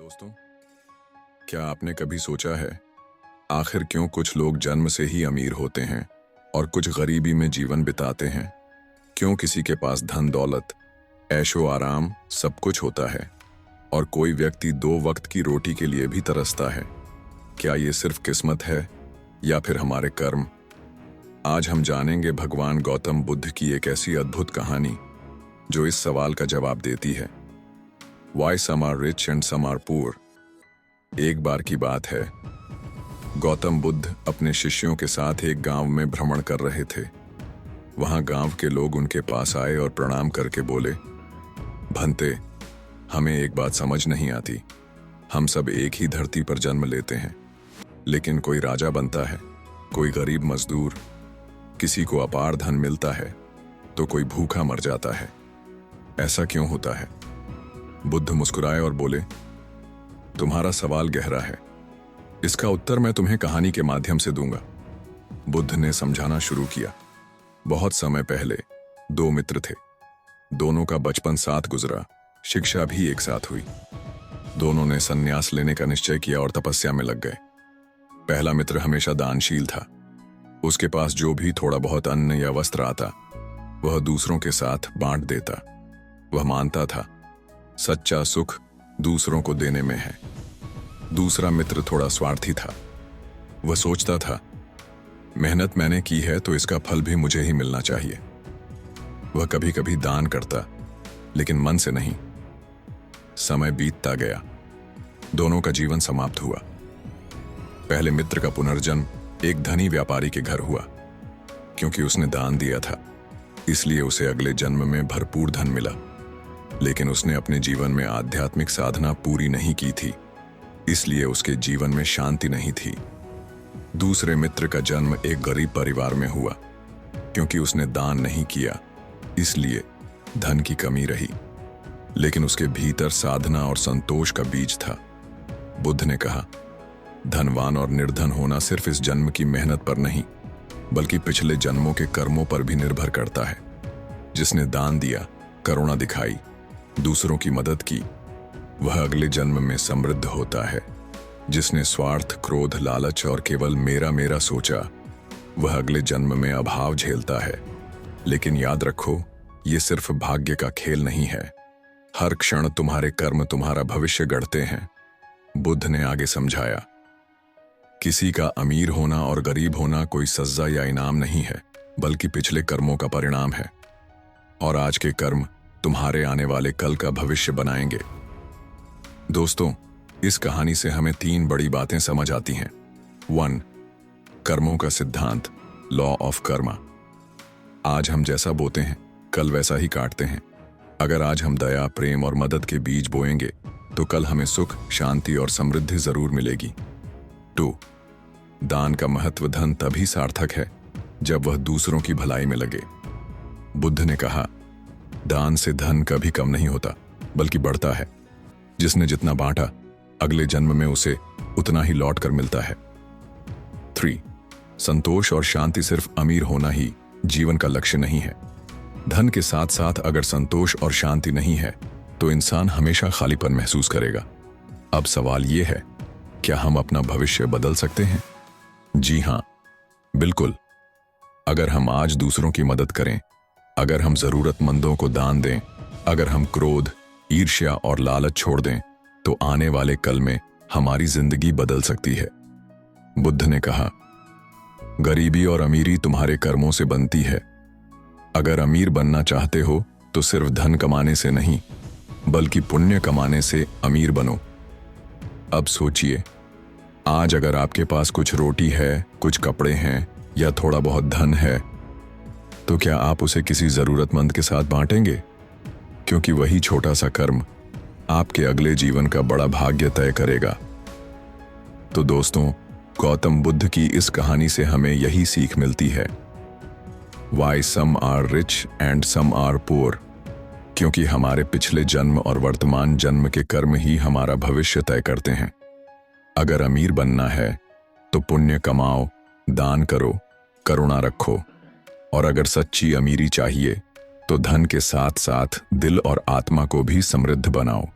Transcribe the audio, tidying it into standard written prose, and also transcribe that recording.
दोस्तों, क्या आपने कभी सोचा है आखिर क्यों कुछ लोग जन्म से ही अमीर होते हैं और कुछ गरीबी में जीवन बिताते हैं? क्यों किसी के पास धन दौलत, ऐशो आराम सब कुछ होता है और कोई व्यक्ति 2 वक्त की रोटी के लिए भी तरसता है? क्या ये सिर्फ किस्मत है या फिर हमारे कर्म? आज हम जानेंगे भगवान गौतम बुद्ध की एक ऐसी अद्भुत कहानी जो इस सवाल का जवाब देती है। Why some are rich and some are poor? एक बार की बात है, गौतम बुद्ध अपने शिष्यों के साथ एक गांव में भ्रमण कर रहे थे। वहां गांव के लोग उनके पास आए और प्रणाम करके बोले, भंते, हमें एक बात समझ नहीं आती। हम सब एक ही धरती पर जन्म लेते हैं, लेकिन कोई राजा बनता है, कोई गरीब मजदूर, किसी को अपार धन मिलता है तो कोई भूखा मर जाता है। ऐसा क्यों होता है? बुद्ध मुस्कुराए और बोले, तुम्हारा सवाल गहरा है। इसका उत्तर मैं तुम्हें कहानी के माध्यम से दूंगा। बुद्ध ने समझाना शुरू किया। बहुत समय पहले 2 मित्र थे। दोनों का बचपन साथ गुजरा, शिक्षा भी एक साथ हुई। दोनों ने संन्यास लेने का निश्चय किया और तपस्या में लग गए। पहला मित्र हमेशा दानशील था। उसके पास जो भी थोड़ा बहुत अन्न या वस्त्र आता, वह दूसरों के साथ बांट देता। वह मानता था सच्चा सुख दूसरों को देने में है। दूसरा मित्र थोड़ा स्वार्थी था। वह सोचता था, मेहनत मैंने की है तो इसका फल भी मुझे ही मिलना चाहिए। वह कभी कभी दान करता, लेकिन मन से नहीं। समय बीतता गया, दोनों का जीवन समाप्त हुआ। पहले मित्र का पुनर्जन्म एक धनी व्यापारी के घर हुआ। क्योंकि उसने दान दिया था, इसलिए उसे अगले जन्म में भरपूर धन मिला। लेकिन उसने अपने जीवन में आध्यात्मिक साधना पूरी नहीं की थी, इसलिए उसके जीवन में शांति नहीं थी। दूसरे मित्र का जन्म एक गरीब परिवार में हुआ। क्योंकि उसने दान नहीं किया, इसलिए धन की कमी रही, लेकिन उसके भीतर साधना और संतोष का बीज था। बुद्ध ने कहा, धनवान और निर्धन होना सिर्फ इस जन्म की मेहनत पर नहीं, बल्कि पिछले जन्मों के कर्मों पर भी निर्भर करता है। जिसने दान दिया, करुणा दिखाई, दूसरों की मदद की, वह अगले जन्म में समृद्ध होता है। जिसने स्वार्थ, क्रोध, लालच और केवल मेरा मेरा सोचा, वह अगले जन्म में अभाव झेलता है। लेकिन याद रखो, ये सिर्फ भाग्य का खेल नहीं है। हर क्षण तुम्हारे कर्म तुम्हारा भविष्य गढ़ते हैं। बुद्ध ने आगे समझाया, किसी का अमीर होना और गरीब होना कोई सज़ा या इनाम नहीं है, बल्कि पिछले कर्मों का परिणाम है। और आज के कर्म तुम्हारे आने वाले कल का भविष्य बनाएंगे। दोस्तों, इस कहानी से हमें 3 बड़ी बातें समझ आती हैं। 1. कर्मों का सिद्धांत, लॉ ऑफ कर्मा। आज हम जैसा बोते हैं, कल वैसा ही काटते हैं। अगर आज हम दया, प्रेम और मदद के बीज बोएंगे, तो कल हमें सुख, शांति और समृद्धि जरूर मिलेगी। 2. दान का महत्व धन तभी सार्थक है जब वह दूसरों की भलाई में लगे। बुद्ध ने कहा, दान से धन कभी कम नहीं होता, बल्कि बढ़ता है। जिसने जितना बांटा, अगले जन्म में उसे उतना ही लौट कर मिलता है। 3. संतोष और शांति सिर्फ अमीर होना ही जीवन का लक्ष्य नहीं है। धन के साथ साथ अगर संतोष और शांति नहीं है, तो इंसान हमेशा खालीपन महसूस करेगा। अब सवाल यह है, क्या हम अपना भविष्य बदल सकते हैं? जी हां, बिल्कुल। अगर हम आज दूसरों की मदद करें, अगर हम जरूरतमंदों को दान दें, अगर हम क्रोध, ईर्ष्या और लालच छोड़ दें, तो आने वाले कल में हमारी जिंदगी बदल सकती है। बुद्ध ने कहा, गरीबी और अमीरी तुम्हारे कर्मों से बनती है। अगर अमीर बनना चाहते हो तो सिर्फ धन कमाने से नहीं, बल्कि पुण्य कमाने से अमीर बनो। अब सोचिए, आज अगर आपके पास कुछ रोटी है, कुछ कपड़े हैं या थोड़ा बहुत धन है, तो क्या आप उसे किसी जरूरतमंद के साथ बांटेंगे? क्योंकि वही छोटा सा कर्म आपके अगले जीवन का बड़ा भाग्य तय करेगा। तो दोस्तों, गौतम बुद्ध की इस कहानी से हमें यही सीख मिलती है। Why some are rich and some are poor? क्योंकि हमारे पिछले जन्म और वर्तमान जन्म के कर्म ही हमारा भविष्य तय करते हैं। अगर अमीर बनना है तो पुण्य कमाओ, दान करो, करुणा रखो। और अगर सच्ची अमीरी चाहिए तो धन के साथ साथ दिल और आत्मा को भी समृद्ध बनाओ।